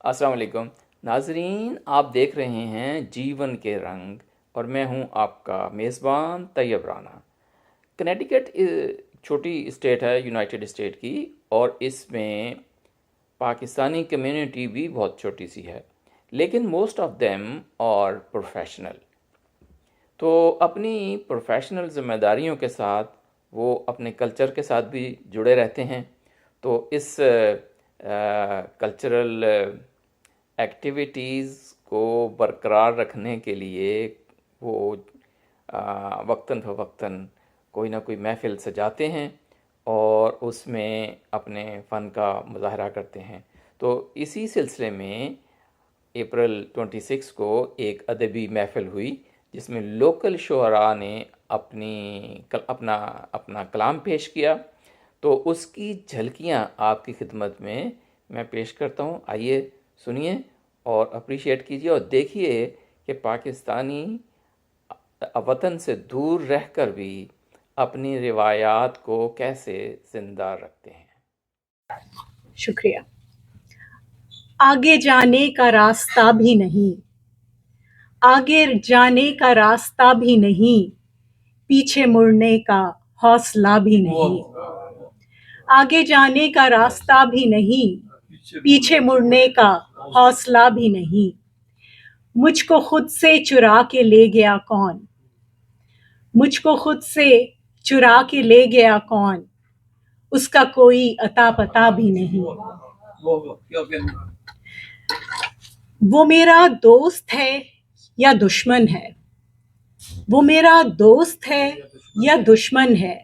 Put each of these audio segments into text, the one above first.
السلام علیکم ناظرین، آپ دیکھ رہے ہیں جیون کے رنگ اور میں ہوں آپ کا میزبان طیب رانا۔ کنیٹیکٹ چھوٹی اسٹیٹ ہے یونائٹڈ اسٹیٹ کی، اور اس میں پاکستانی کمیونٹی بھی بہت چھوٹی سی ہے، لیکن موسٹ آف دیم اور پروفیشنل، تو اپنی پروفیشنل ذمہ داریوں کے ساتھ وہ اپنے کلچر کے ساتھ بھی جڑے رہتے ہیں۔ تو اس کلچرل ایکٹیویٹیز کو برقرار رکھنے کے لیے وہ وقتاً فوقتاً کوئی نہ کوئی محفل سجاتے ہیں اور اس میں اپنے فن کا مظاہرہ کرتے ہیں۔ تو اسی سلسلے میں اپریل 26 کو ایک ادبی محفل ہوئی جس میں لوکل شعراء نے اپنا کلام پیش کیا۔ تو اس کی جھلکیاں آپ کی خدمت میں پیش کرتا ہوں، آئیے سنیے اور اپریشیٹ کیجیے اور دیکھیے کہ پاکستانی وطن سے دور رہ کر بھی اپنی روایات کو کیسے زندہ رکھتے ہیں۔ شکریہ۔ آگے جانے کا راستہ بھی نہیں، آگے جانے کا راستہ بھی نہیں، پیچھے مڑنے کا حوصلہ بھی نہیں۔ آگے جانے کا راستہ بھی نہیں، پیچھے مڑنے کا حوصلہ بھی نہیں۔ مجھ کو خود سے چرا کے لے گیا کون، مجھ کو خود سے چرا کے لے گیا کون، اس کا کوئی اتا پتا بھی نہیں۔ وہ میرا دوست ہے یا دشمن ہے، وہ میرا دوست ہے یا دشمن ہے،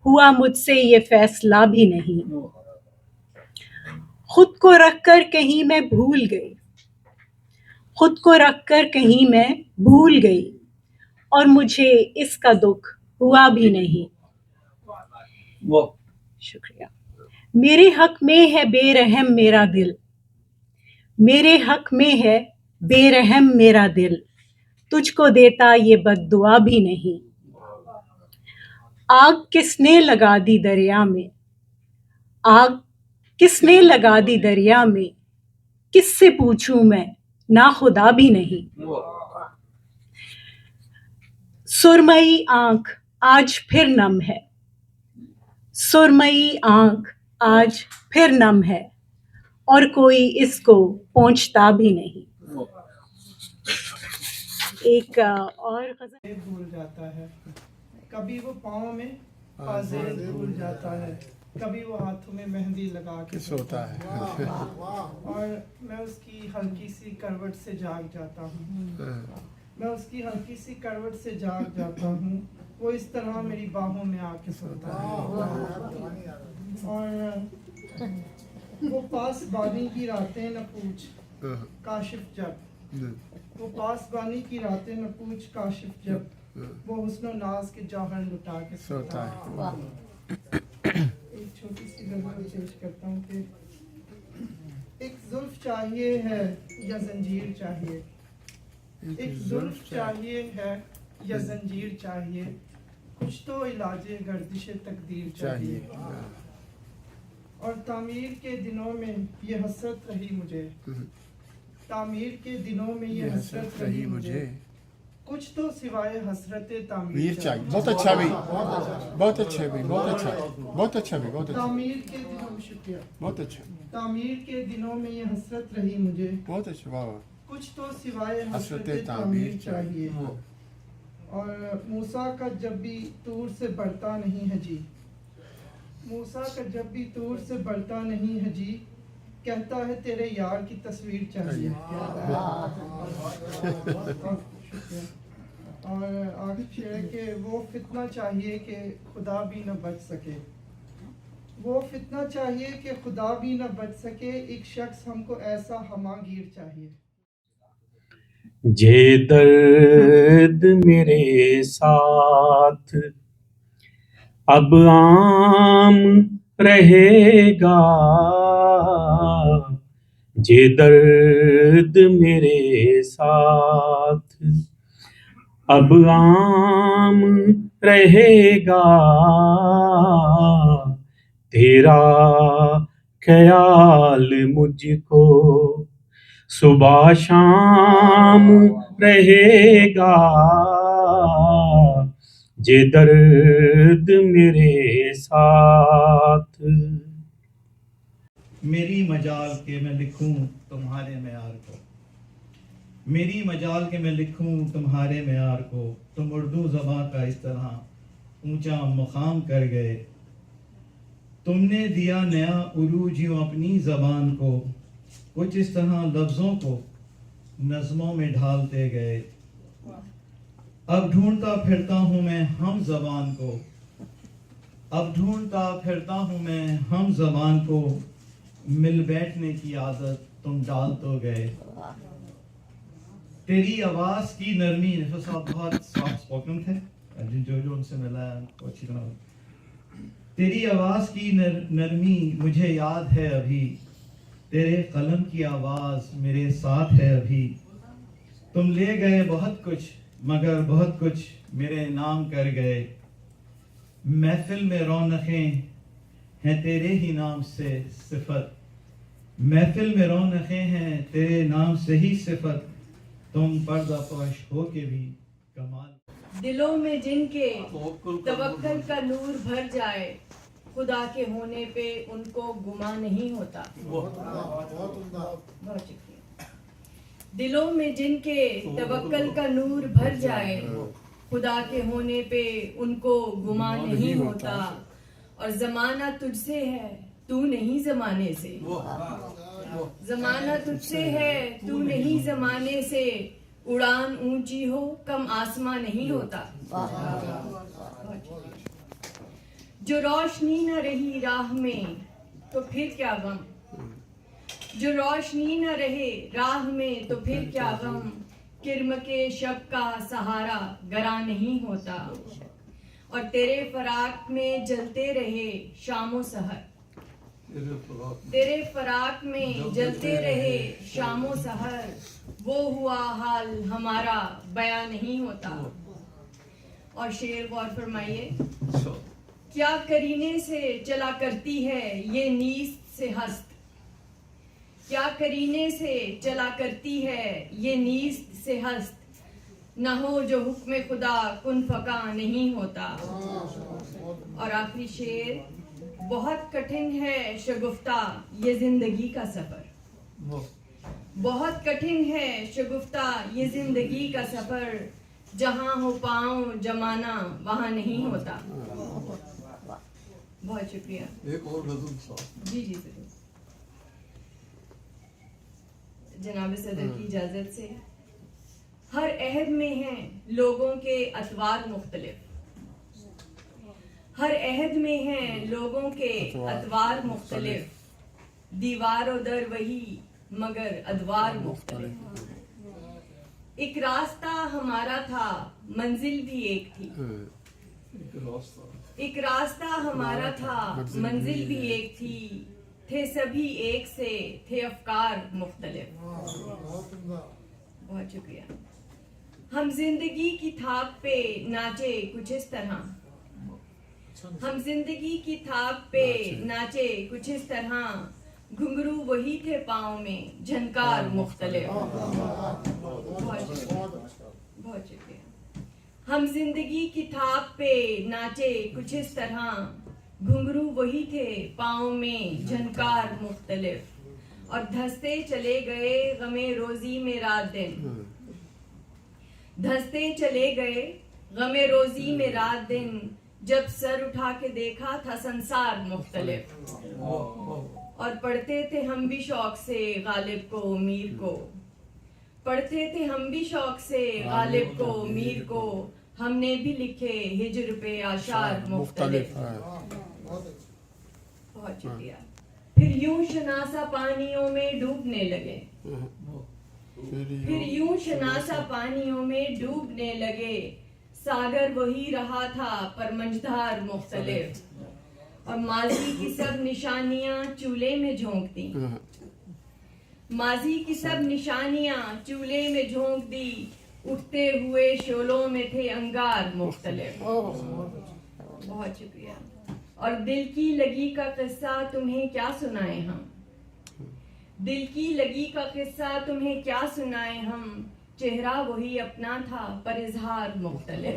ہوا مجھ سے یہ فیصلہ بھی نہیں۔ خود کو رکھ کر کہیں میں بھول گئی، خود کو رکھ کر کہیں میں بھول گئی، اور مجھے اس کا دکھ ہوا بھی نہیں۔ شکریہ۔ میرے حق میں ہے بے رحم میرا دل، میرے حق میں ہے بے رحم میرا دل، تجھ کو دیتا یہ بد دعا بھی نہیں۔ آگ کس نے لگا دی دریا میں، آگ کس نے لگا دی دریا میں، کس سے پوچھوں میں ناخدا بھی نہیں۔ سرمئی آنکھ آج پھر نم ہے، سرمئی آنکھ آج پھر نم ہے، اور کوئی اس کو پہنچتا بھی نہیں۔ ایک اور غزل بھول جاتا ہے، کبھی وہ پاؤں میں آذین بھول جاتا ہے، کبھی وہ ہاتھوں میں مہندی لگا کے سوتا ہے، اور میں اس کی ہلکی سی کروٹ سے جاگ جاتا ہوں، میں اس کی ہلکی سی کروٹ سے جاگ جاتا ہوں، وہ اس طرح میری باہوں میں آ کے سوتا ہے، اور وہ پاس بانی کی راتیں نہ پوچھ کاشف جب، وہ پاس بانی کی راتیں نہ پوچھ کاشف جب، وہ حسن و ناز کے جوہر لٹا کے سوتا ہے۔ ایک چھوٹی سی غزل پیش کرتا ہوں کہ ایک زلف چاہیے ہے یا زنجیر چاہیے، ایک زلف چاہیے ہے یا زنجیر چاہیے، کچھ تو علاج گردش تقدیر چاہیے، اور تعمیر کے دنوں میں یہ حسرت رہی مجھے، تعمیر کے دنوں میں یہ حسرت رہی مجھے، کچھ تو سوائے حسرت تعمیر چاہیے۔ بہت اچھا بھی، بہت اچھا بھی، بہت اچھا، بہت اچھا بھی، بہت اچھا، تعمیر کے دنوں میں، شکریہ، بہت اچھا، تعمیر کے دنوں میں یہ حسرت رہی مجھے، بہت اچھا، واہ واہ، کچھ تو سوائے حسرت تعمیر چاہیے، اور موسیٰ کا جب بھی طور سے بڑھتا نہیں ہے جی، موسیٰ کا جب بھی طور سے بڑھتا نہیں ہے جی، کہتا ہے تیرے یار کی تصویر چاہیے۔ اور آخر شعر ہے کہ وہ فتنہ چاہیے کہ خدا بھی نہ بچ سکے، وہ فتنہ چاہیے کہ خدا بھی نہ بچ سکے، ایک شخص ہم کو ایسا ہمہ گیر چاہیے۔ یہ درد میرے ساتھ اب عام رہے گا، یہ درد میرے ساتھ اب عام رہے گا، تیرا خیال مجھ کو صبح شام رہے گا یہ درد میرے ساتھ. میری مجال کہ میں لکھوں تمہارے معیار کو، میری مجال کہ میں لکھوں تمہارے معیار کو. تم اردو زباں کا اس طرح اونچا مقام کر گئے، تم نے دیا نیا عروج یوں اپنی زبان کو. کچھ اس طرح لفظوں کو نظموں میں ڈھالتے گئے. اب ڈھونڈتا پھرتا ہوں میں ہم زبان کو، اب ڈھونڈتا پھرتا ہوں میں ہم زبان کو. مل بیٹھنے کی عادت تم ڈال تو گئے. تیری آواز کی نرمی، نفر صاحب بہت سافٹ اسپوکن تھے، جو ان سے ملا ہے وہ اچھی طرح. تیری آواز کی نرمی مجھے یاد ہے ابھی، تیرے قلم کی آواز میرے ساتھ ہے ابھی. تم لے گئے بہت کچھ مگر بہت کچھ میرے نام کر گئے. محفل میں رونقیں ہیں تیرے ہی نام سے صفت، محفل میں رونقیں ہیں تیرے نام سے ہی صفت. تم پردہ پوش ہو کے بھی کمال. دلوں میں جن کے توکل کا نور بھر جائے، خدا کے ہونے پہ ان کو گما نہیں ہوتا. بہت شکریہ. دلوں میں جن کے توکل کا نور بھر جائے، خدا کے ہونے پہ ان کو گما نہیں ہوتا. اور زمانہ تجھ سے ہے تو نہیں زمانے سے، زمانہ تجھ سے ہے تو نہیں زمانے سے. اڑان اونچی ہو کم آسمان نہیں ہوتا. جو روشنی نہ رہی راہ میں تو پھر کیا غم، جو روشنی نہ رہے راہ میں تو پھر کیا غم. کرم کے شب کا سہارا گراں نہیں ہوتا. اور تیرے فراق میں جلتے رہے شام و سحر، تیرے فراق میں جلتے رہے شام و سحر. وہ ہوا حال ہمارا بیان نہیں ہوتا. اور شعر غور فرمائیے. کیا کرینے سے چلا کرتی ہے یہ نیست سے ہست، کیا کرینے سے چلا کرتی ہے یہ نیست سے ہست. نہ ہو جو حکم خدا کن فکا نہیں ہوتا. اور آخری شعر. بہت کٹھن ہے شگفتہ یہ زندگی کا سفر، بہت کٹھن ہے شگفتہ یہ زندگی کا سفر. جہاں ہو پاؤں جمانا وہاں نہیں ہوتا. بہت شکریہ. ایک اور نظم جی جی ضرور. جناب صدر کی اجازت سے. ہر عہد میں ہیں لوگوں کے اطوار مختلف، ہر عہد میں ہیں لوگوں کے اطوار مختلف. دیوار و در وہی مگر ادوار مختلف. ایک راستہ ہمارا تھا منزل بھی ایک تھی، ایک راستہ ہمارا تھا منزل بھی ایک تھی. تھے سبھی ایک سے تھے افکار مختلف. بہت شکریہ. ہم زندگی کی تھاک پہ ناچے کچھ اس طرح، ہم زندگی کی تھاک پہ ناچے کچھ اس طرح. گھنگرو وہی تھے پاؤں میں جھنکار مختلف. بہت شکریہ. ہم زندگی کی تھاک پہ ناچے کچھ اس طرح. گھنگرو وہی تھے پاؤں میں جھنکار مختلف. اور دھستے چلے گئے غمِ روزی میں رات دن، دھستے چلے گئے غمِ روزی میں رات دن. جب سر اٹھا کے دیکھا تھا سنسار مختلف. اور پڑھتے تھے ہم بھی شوق سے غالب کو میر کو، پڑھتے تھے ہم بھی شوق سے غالب کو میر کو. ہم نے بھی لکھے ہجر پہ اشعار مختلف. بہت شکریہ. پھر یوں شناسا پانیوں میں ڈوبنے لگے، پھر یوں شناسا پانیوں میں ڈوبنے لگے. ساگر وہی رہا تھا پر منجدھار مختلف. اور ماضی کی سب نشانیاں چولہے میں جھونک دی، ماضی کی سب نشانیاں چولہے میں جھونک دی. اٹھتے ہوئے شعلوں میں تھے انگار مختلف. بہت شکریہ. اور دل کی لگی کا قصہ تمہیں کیا سنائیں ہم، دل کی لگی کا قصہ تمہیں کیا سنائیں ہم، چہرہ وہی اپنا تھا پر اظہار مختلف.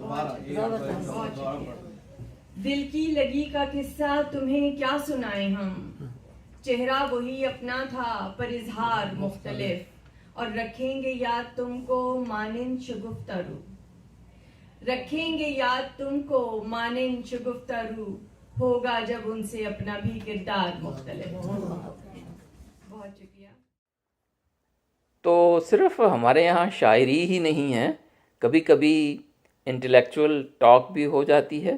بہت شکریہ. دل کی لگی کا قصہ تمہیں کیا سنائیں ہم، چہرہ وہی اپنا تھا پر اظہار مختلف. اور رکھیں گے یاد تم کو مانند شگفتہ رو، رکھیں گے یاد تم کو مانند شگفتہ رو، ہوگا جب ان سے اپنا بھی کردار مختلف. بہت شکریہ. تو صرف ہمارے یہاں شاعری ہی نہیں ہے، کبھی کبھی انٹلیکچول ٹاک بھی ہو جاتی ہے.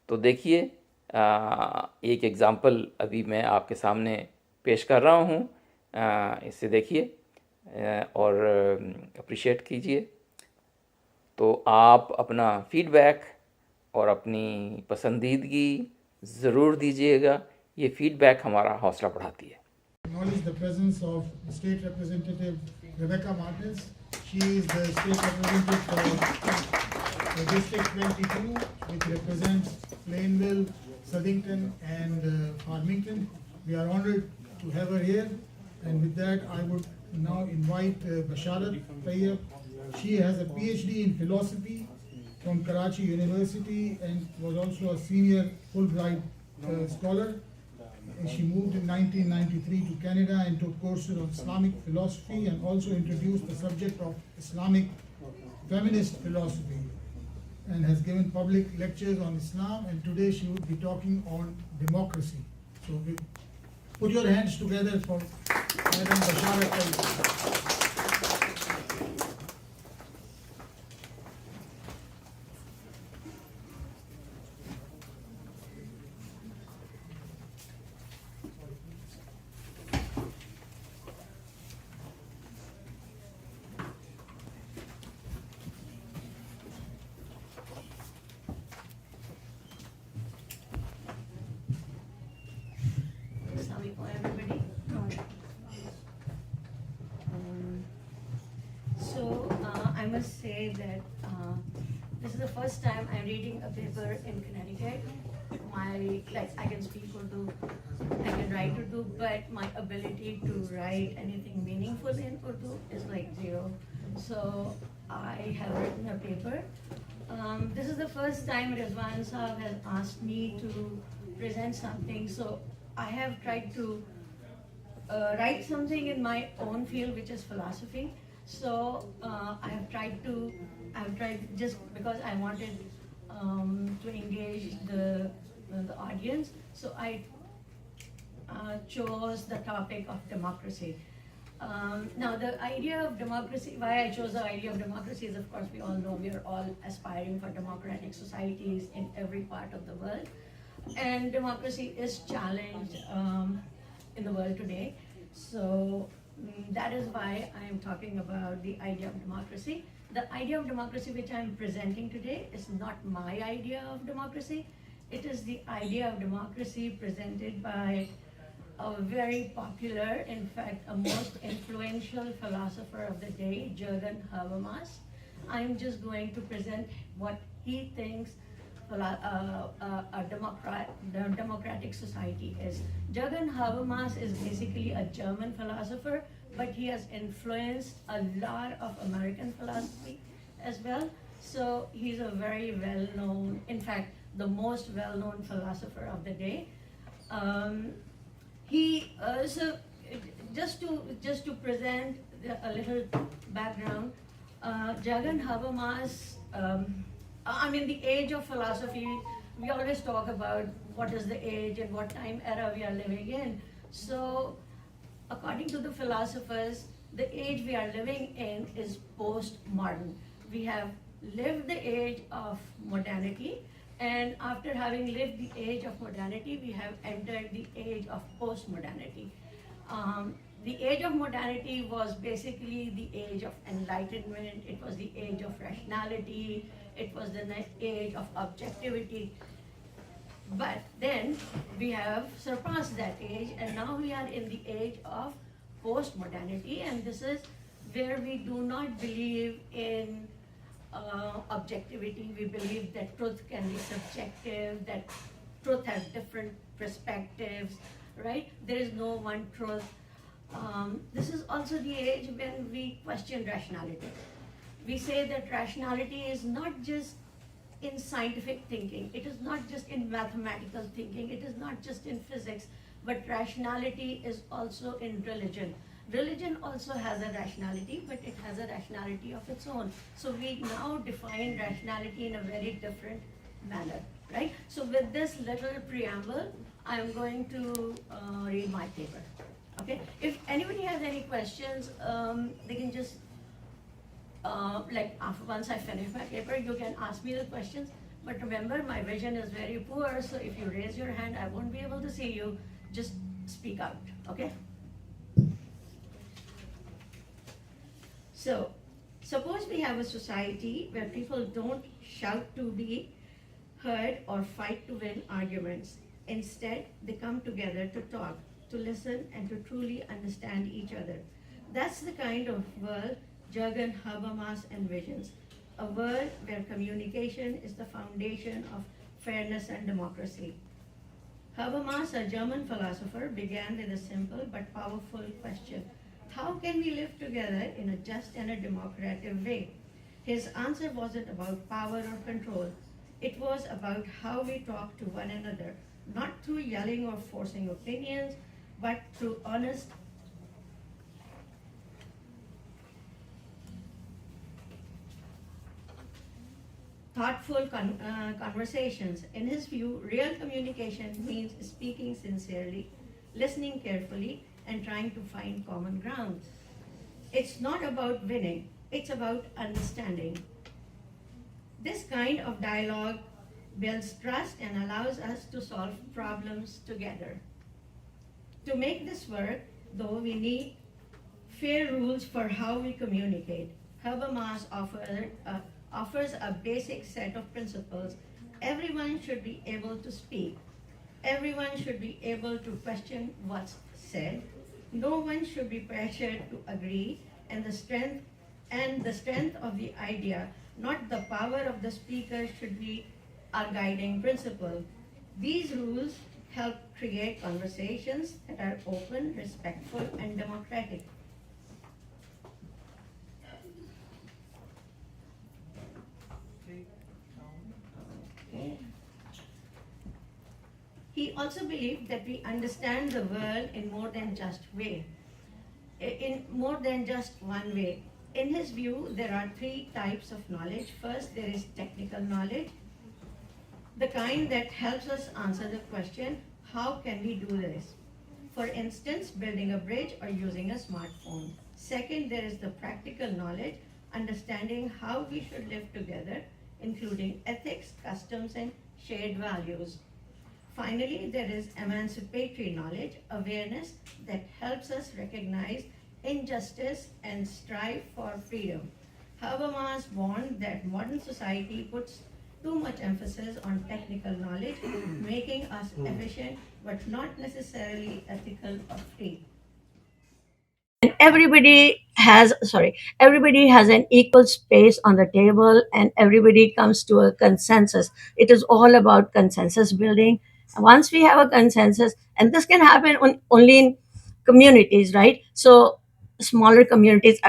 تو دیکھیے ایک ایگزامپل ابھی میں آپ کے سامنے پیش کر رہا ہوں، اسے دیکھیے اور اپریشیٹ کیجئے. تو آپ اپنا فیڈ بیک اور اپنی پسندیدگی ضرور دیجیے گا، یہ فیڈ بیک ہمارا حوصلہ بڑھاتی ہے. Acknowledge the presence of the State Representative Rebecca Martins. She is the State Representative for District 22, which represents Plainville, Southington and Farmington. We are honored to have her here, and with that I would now invite Basharat Tayyab. She has a PhD in philosophy from Karachi University and was also a senior Fulbright scholar. She moved in 1993 to Canada and took courses on Islamic philosophy and also introduced the subject of Islamic feminist philosophy and has given public lectures on Islam, and today she would be talking on democracy. So put your hands together for Madam Basharat Tayyab. Everybody. I must say that this is the first time I'm reading a paper in Connecticut. I can speak Urdu, I can write Urdu, but my ability to write anything meaningful in Urdu is like zero. So I have written a paper. This is the first time Rizwan Saab has asked me to present something. So I have tried to write something in my own field, which is philosophy. So I have tried just because I wanted to engage the audience. So I chose the topic of democracy. Now the idea of democracy, why I chose the idea of democracy is, of course, we all know we are all aspiring for democratic societies in every part of the world. And democracy is challenged in the world today. So that is why I am talking about the idea of democracy. The idea of democracy which I am presenting today is not my idea of democracy. It is the idea of democracy presented by a very popular, in fact, a most influential philosopher of the day, Jürgen Habermas. I'm just going to present what he thinks a democratic society is. Jürgen Habermas is basically a German philosopher, but he has influenced a lot of American philosophy as well. So he's a very well-known, in fact, the most well-known philosopher of the day. So just to present a little background, Jürgen Habermas, the age of philosophy, we always talk about what is the age and what time era we are living in. So according to the philosophers, the age we are living in is post-modern. We have lived the age of modernity, and after having lived the age of modernity, we have entered the age of post-modernity. The age of modernity was basically the age of enlightenment, it was the age of rationality, it was the age of objectivity. But then we have surpassed that age, and now we are in the age of post-modernity, and this is where we do not believe in objectivity. We believe that truth can be subjective, that truth has different perspectives, right? There is no one truth. This is also the age when we question rationality. We say that rationality is not just in scientific thinking, it is not just in mathematical thinking, it is not just in physics, but rationality is also in religion. Religion also has a rationality, but it has a rationality of its own. So we now define rationality in a very different manner, right? So with this little preamble, I'm going to read my paper, okay? If anybody has any questions, they can just, once I finish my paper, you can ask me the questions. But remember, my vision is very poor, so if you raise your hand, I won't be able to see you. Just speak out, okay? So, suppose we have a society where people don't shout to be heard or fight to win arguments. Instead, they come together to talk, to listen, and to truly understand each other. That's the kind of world Jürgen Habermas envisions, a world where communication is the foundation of fairness and democracy. Habermas, a German philosopher, began with a simple but powerful question: how can we live together in a just and a democratic way? His answer wasn't about power or control. It was about how we talk to one another, not through yelling or forcing opinions, but through honest, thoughtful conversations. In his view, real communication means speaking sincerely, listening carefully, and trying to find common ground. It's not about winning, it's about understanding. This kind of dialogue builds trust and allows us to solve problems together. To make this work, though, we need fair rules for how we communicate. Habermas offers a basic set of principles. Everyone should be able to speak. Everyone should be able to question what's said. No one should be pressured to agree, and the strength of the idea, not the power of the speaker, should be our guiding principle. These rules help create conversations that are open, respectful, and democratic. Okay. He also believed that we understand the world in more than just one way. In his view, there are three types of knowledge. First, there is technical knowledge, the kind that helps us answer the question, how can we do this? For instance, building a bridge or using a smartphone. Second, there is the practical knowledge, understanding how we should live together, including ethics, customs, and shared values. Finally, there is emancipatory knowledge, awareness that helps us recognize injustice and strive for freedom. Habermas warned that modern society puts too much emphasis on technical knowledge, making us efficient but not necessarily ethical or free. And everybody has an equal space on the table, and everybody comes to a consensus. It is all about consensus building. Once we have a consensus, and this can happen only in communities, right? So smaller communities,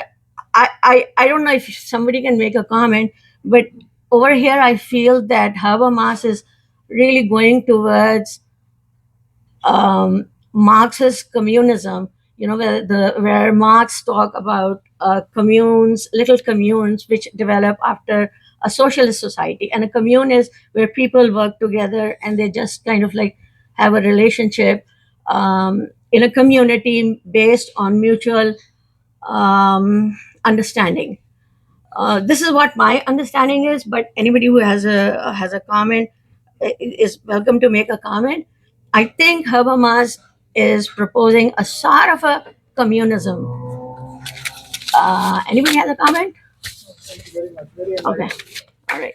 I don't know if somebody can make a comment, but over here I feel that Habermas is really going towards Marxist communism, where Marx talk about communes, little communes, which develop after a socialist society. And a commune is where people work together and they just kind of like have a relationship in a community based on mutual understanding. This is what my understanding is, but anybody who has a comment is welcome to make a comment. I think Habermas is proposing a sort of a communism. Anybody has a comment? Okay, all right.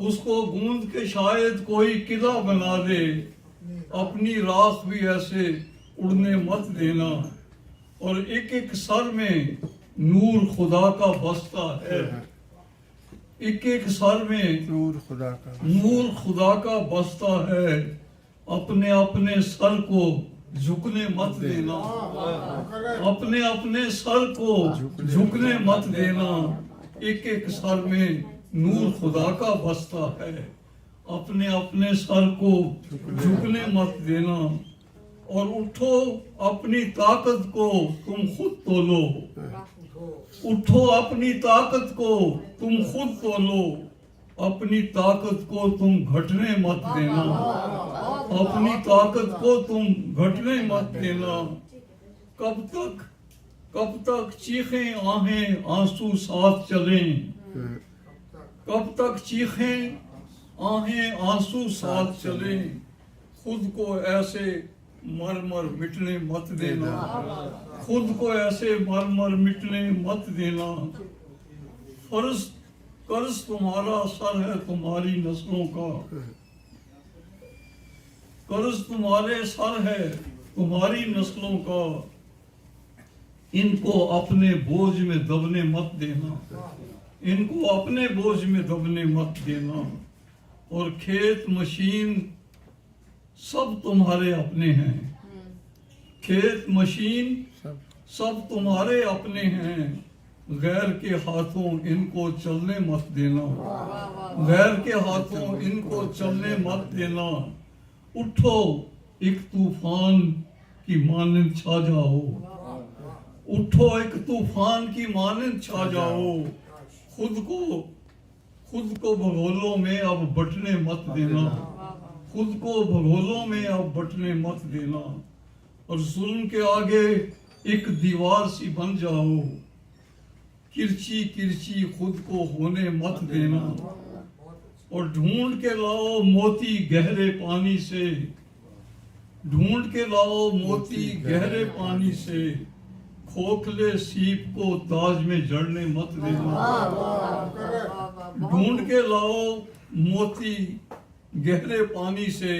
اس کو گوند کے شاید کوئی قلعہ بنا دے، اپنی راکھ بھی ایسے اڑنے مت دینا، اور ایک ایک سر میں نور خدا کا بستہ ہے، ایک ایک سر میں نور خدا کا بستہ ہے، اپنے اپنے سر کو جھکنے مت دینا، اپنے اپنے سر کو جھکنے مت دینا، ایک ایک سر میں نور خدا کا بستہ ہے، اپنے اپنے سر کو جھکنے مت دینا، اور اٹھو اپنی طاقت کو تم خود تولو، اٹھو اپنی طاقت کو تم خود تولو، اپنی طاقت کو تم گھٹنے مت دینا، اپنی طاقت کو تم گھٹنے مت دینا، کب تک چیخیں آہیں آنسو ساتھ چلیں، کب تک چیخیں آہیں آنسو ساتھ چلیں، خود کو ایسے مر مر مٹنے مت دینا، خود کو ایسے مر مر مٹنے مت دینا، قرض تمہارا سر ہے تمہاری نسلوں کا، قرض تمہارے سر ہے تمہاری نسلوں کا، ان کو اپنے بوجھ میں دبنے مت دینا، ان کو اپنے بوجھ میں دبنے مت دینا، اور کھیت مشین سب تمہارے اپنے ہیں، کھیت مشین سب تمہارے اپنے ہیں، غیر کے ہاتھوں ان کو چلنے مت دینا، غیر کے ہاتھوں ان کو چلنے مت دینا، اٹھو ایک طوفان کی مانند چھا جاؤ، اٹھو ایک طوفان کی مانند چھا جاؤ، خود کو بھگولوں میں اب بٹنے مت دینا، خود کو بھگولوں میں اب بٹنے مت دینا، اور ظلم کے آگے ایک دیوار سی بن جاؤ، کرچی کرچی خود کو ہونے مت دینا، اور ڈھونڈ کے لاؤ موتی گہرے پانی سے، ڈھونڈ کے لاؤ موتی گہرے پانی سے، کھوکھلے سیپ کو تاج میں جڑنے مت دینا، ڈھونڈ کے لاؤ موتی گہرے پانی سے،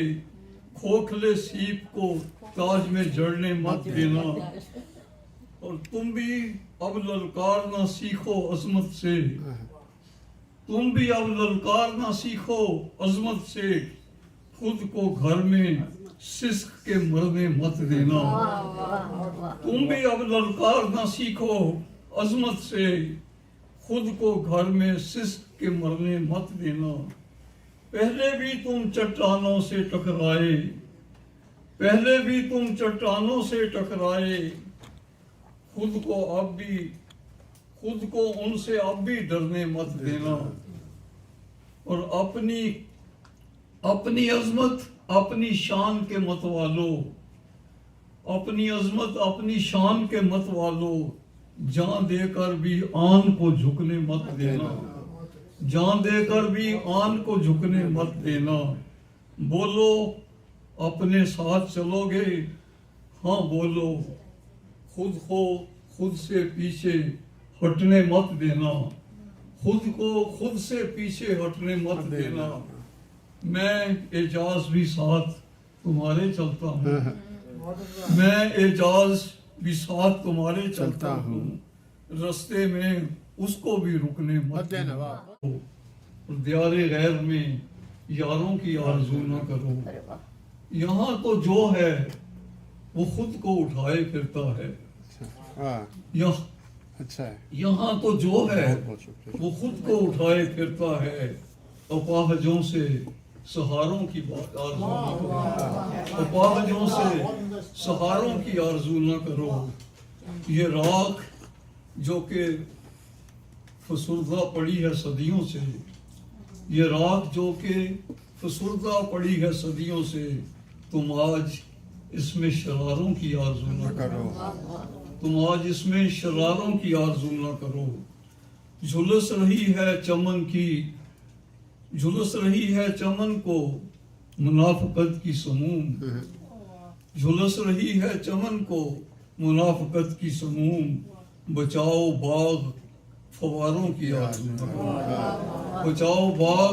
کھوکھلے سیپ کو تاج میں جڑنے مت دینا، اور تم بھی اب للکارنا سیکھو عظمت سے، تم بھی اب للکارنا سیکھو عظمت سے، خود کو گھر میں سسک کے مرنے مت دینا، تم بھی اب للکارنا سیکھو عظمت سے، خود کو گھر میں سسک کے مرنے مت دینا، پہلے بھی تم چٹانوں سے ٹکرائے، پہلے بھی تم چٹانوں سے ٹکرائے، خود کو ان سے اب بھی ڈرنے مت دینا، اور اپنی عظمت اپنی شان کے مت والو، اپنی عظمت اپنی شان کے مت والو، جان دے کر بھی آن کو جھکنے مت دینا، جان دے کر بھی آن کو جھکنے مت دینا، بولو اپنے ساتھ چلو گے، ہاں بولو، خود سے پیچھے ہٹنے مت دینا، خود کو خود سے پیچھے ہٹنے مت دینا، میں اعجاز بھی ساتھ تمہارے چلتا ہوں، میں اعجاز بھی ساتھ تمہارے چلتا ہوں، رستے میں اس کو بھی رکنے مت دینا، اور دیار غیر میں یاروں کی آرزو نہ کرو، یہاں تو جو ہے وہ خود کو اٹھائے پھرتا ہے، یہاں تو جو ہے وہ خود کو اٹھائے پھرتا ہے، اپاہجوں سے سہاروں کی بات آرزو نہ کرو، اپاہجوں سے سہاروں کی آرزو نہ کرو، یہ راکھ جو کہ فسردہ پڑی ہے صدیوں سے، یہ راکھ جو کہ فسردہ پڑی ہے صدیوں سے، تم آج اس میں شراروں کی آرزو نہ کرو، تم آج اس میں شراروں کی آرزو نہ کرو، جھلس رہی ہے چمن کی، جھلس رہی ہے چمن کو منافقت کی سموم، جھلس رہی ہے چمن کو منافقت کی سموم، بچاؤ باغ فواروں کی آرزو نہ کرو، بچاؤ باغ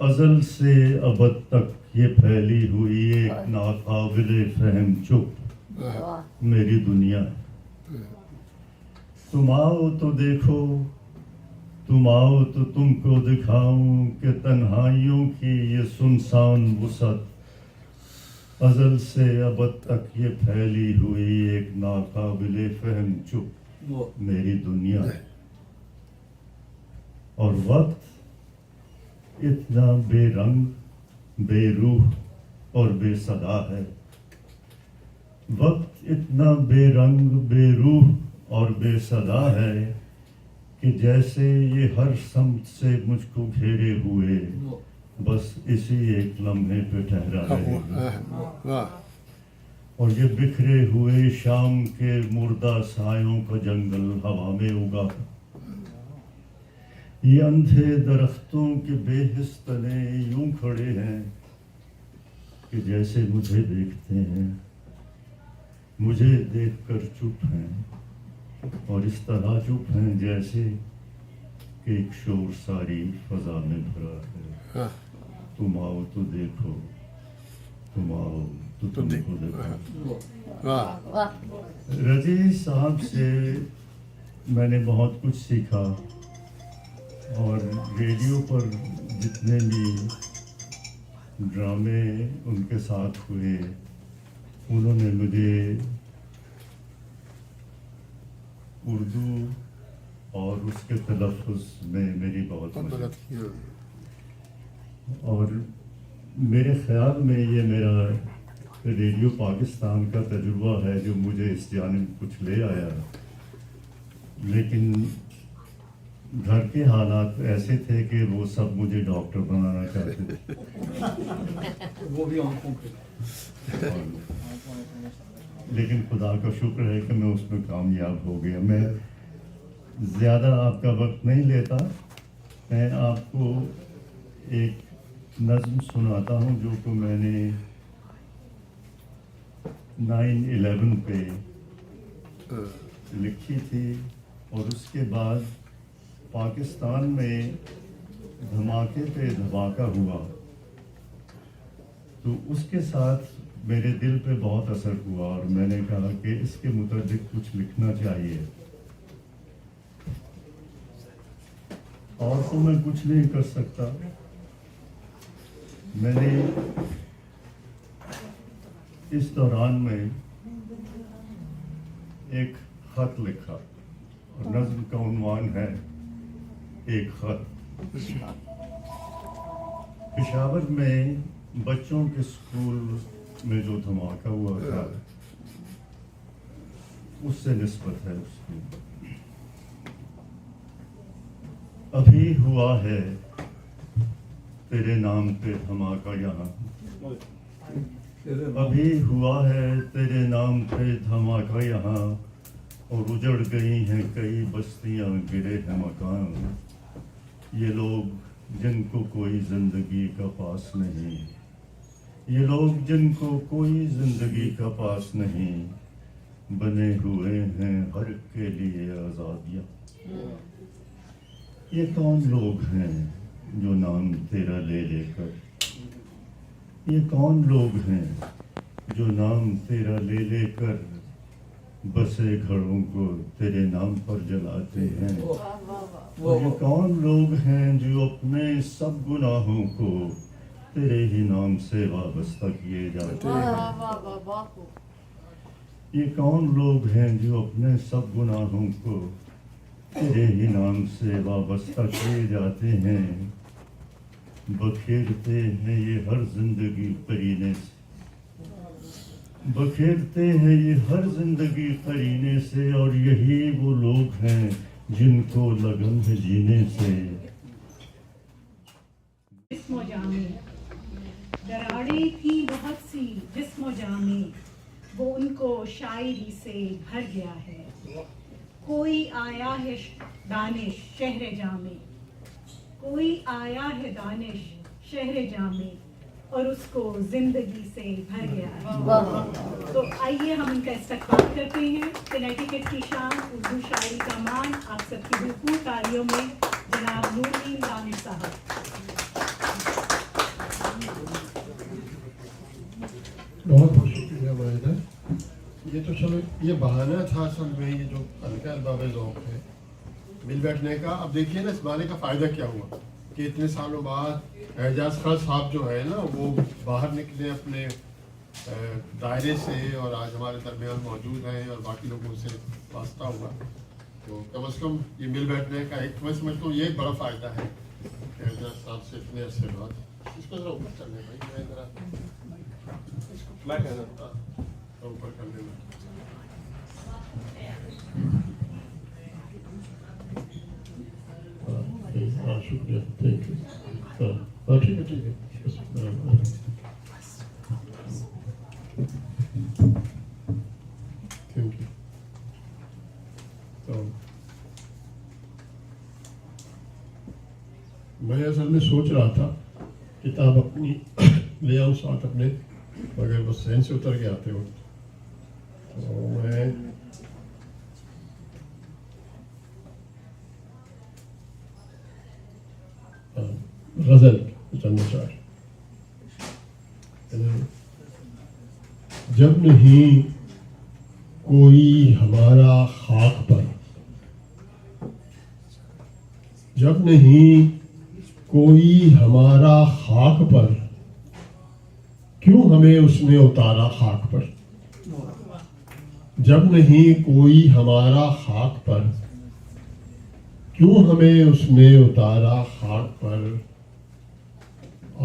ازل سے ابد تک یہ پھیلی ہوئی ایک ناقابل فہم چپ میری دنیا ہے. تم آؤ تو دیکھو، تم آؤ تو تم کو دکھاؤں کہ تنہائیوں کی یہ سنسان وسعت ازل سے ابد تک یہ پھیلی ہوئی ایک ناقابل فہم چپ میری دنیا ہے. اور وقت اتنا بے رنگ، بے روح اور بے صدا ہے. وقت اتنا بے رنگ، بے روح اور بے صدا ہے کہ جیسے یہ ہر سمت سے مجھ کو گھیرے ہوئے بس اسی ایک لمحے پہ ٹھہرا رہے. اور یہ بکھرے ہوئے شام کے مردہ سایوں کا جنگل ہوا میں اگا. یہ اندھے درختوں کے بے حس تنے یوں کھڑے ہیں کہ جیسے مجھے دیکھتے ہیں، مجھے دیکھ کر چپ ہیں، اور اس طرح چپ ہیں جیسے کہ ایک شور ساری فضا میں بھرا ہے. تم آؤ تو دیکھو، تم آؤ تو تم کو دیکھو. رضی صاحب سے میں نے بہت کچھ سیکھا، اور ریڈیو پر جتنے بھی ڈرامے ان کے ساتھ ہوئے انہوں نے مجھے اردو اور اس کے تلفظ میں میری بہت مدد کی. اور میرے خیال میں یہ میرا ریڈیو پاکستان کا تجربہ ہے جو مجھے اس جانب کچھ لے آیا. لیکن گھر کے حالات ایسے تھے کہ وہ سب مجھے ڈاکٹر بنانا چاہتے تھے. وہ بھی آنکھوں پہ. لیکن خدا کا شکر ہے کہ میں اس میں کامیاب ہو گیا. میں زیادہ آپ کا وقت نہیں لیتا، میں آپ کو ایک نظم سناتا ہوں جو کہ میں نے 9/11 پہ لکھی تھی. اور اس کے بعد پاکستان میں دھماکے پہ دھماکہ ہوا تو اس کے ساتھ میرے دل پہ بہت اثر ہوا، اور میں نے کہا کہ اس کے متعلق کچھ لکھنا چاہیے. اور تو میں کچھ نہیں کر سکتا. میں نے اس دوران میں ایک خط لکھا، اور نظم کا عنوان ہے ایک خط. پشاور میں بچوں کے اسکول میں جو دھماکہ ہوا تھا اس سے نسبت ہے اس کی. ابھی ہوا ہے تیرے نام پہ دھماکہ یہاں، ابھی ہوا ہے تیرے نام پہ دھماکہ یہاں، اور اجڑ گئی ہیں کئی بستیاں، گرے ہیں مکان. یہ لوگ جن کو کوئی زندگی کا پاس نہیں، یہ لوگ جن کو کوئی زندگی کا پاس نہیں، بنے ہوئے ہیں ہر کے لیے آزادیاں. یہ کون لوگ ہیں جو نام تیرا لے لے کر، یہ کون لوگ ہیں جو نام تیرا لے لے کر بسے گھروں کو تیرے نام پر جلاتے ہیں. یہ کون لوگ ہیں جو اپنے سب گناہوں کو تیرے ہی نام سے وابستہ کیے جاتے ہیں. یہ کون لوگ ہیں جو اپنے سب گناہوں کو تیرے ہی نام سے وابستہ کیے جاتے ہیں. بکھیرتے ہیں یہ ہر زندگی قرینے سے، بکھیرتے ہیں یہ ہر زندگی قرینے سے، اور یہی وہ لوگ ہیں جن کو لگن ہے جینے سے. جسم و جامے دراڑیں تھیں بہت سی جسم و جامے، وہ ان کو شاعری سے بھر گیا ہے. کوئی آیا ہے دانش شہر جامے، کوئی آیا ہے دانش شہر جامے، اور اس کو زندگی سے بھر گیا ہے. تو آئیے ہم ان کا استقبال کرتے ہیں. کنیٹیکٹ کی شان، اردو شاعری کا مان، آپ سب کی بھرپور تالیوں میں جناب نور الدین دانش صاحب. بہت بہت شکریہ معاہدہ. یہ تو چلو یہ بہانہ تھا اصل میں، یہ جو ہلکا الباب ذوق ہے مل بیٹھنے کا. اب دیکھیے نا اس بہانے کا فائدہ کیا ہوا کہ اتنے سالوں بعد اعجاز خان صاحب جو ہے نا وہ باہر نکلے اپنے دائرے سے اور آج ہمارے درمیان موجود ہیں اور باقی لوگوں سے واسطہ ہوا. تو کم از کم یہ مل بیٹھنے کا ایک میں سمجھتا ہوں یہ ایک بڑا فائدہ ہے کہ اعجاز صاحب سے اتنے عرصے بعد. اس کو ذرا اوپر چلنے بھائی، میں ذرا اوپر کر لینا. شکریہ، تھینک یو. ٹھیک ہے ٹھیک ہے. Thank you. تو میں اصل میں سوچ رہا تھا کتاب اپنی لے آؤں ساتھ اپنے، مگر بس ذہن سے اتر کے آتے وقت تو میں غزل چند اشعار. جب نہیں کوئی ہمارا خاک پر، جب نہیں کوئی ہمارا خاک پر، کیوں ہمیں اس نے اتارا خاک پر. جب نہیں کوئی ہمارا خاک پر، کیوں ہمیں اس نے اتارا خاک پر.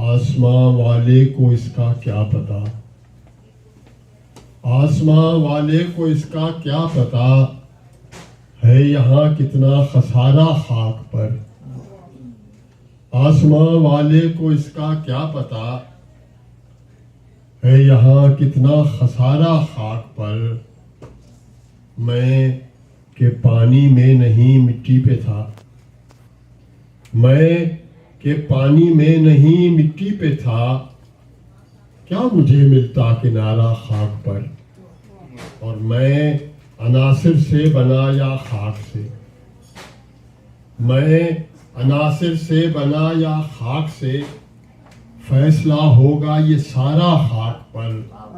آسماں والے کو اس کا کیا پتا، آسماں والے کو اس کا کیا پتا، ہے یہاں کتنا خسارہ خاک پر. آسماں والے کو اس کا کیا پتا، ہے یہاں کتنا خسارہ خاک پر. میں کہ پانی میں نہیں مٹی پہ تھا، میں کہ پانی میں نہیں مٹی پہ تھا، کیا مجھے ملتا کنارہ خاک پر. اور میں عناصر سے بنا یا خاک سے، میں عناصر سے بنا یا خاک سے، فیصلہ ہوگا یہ سارا خاک پر.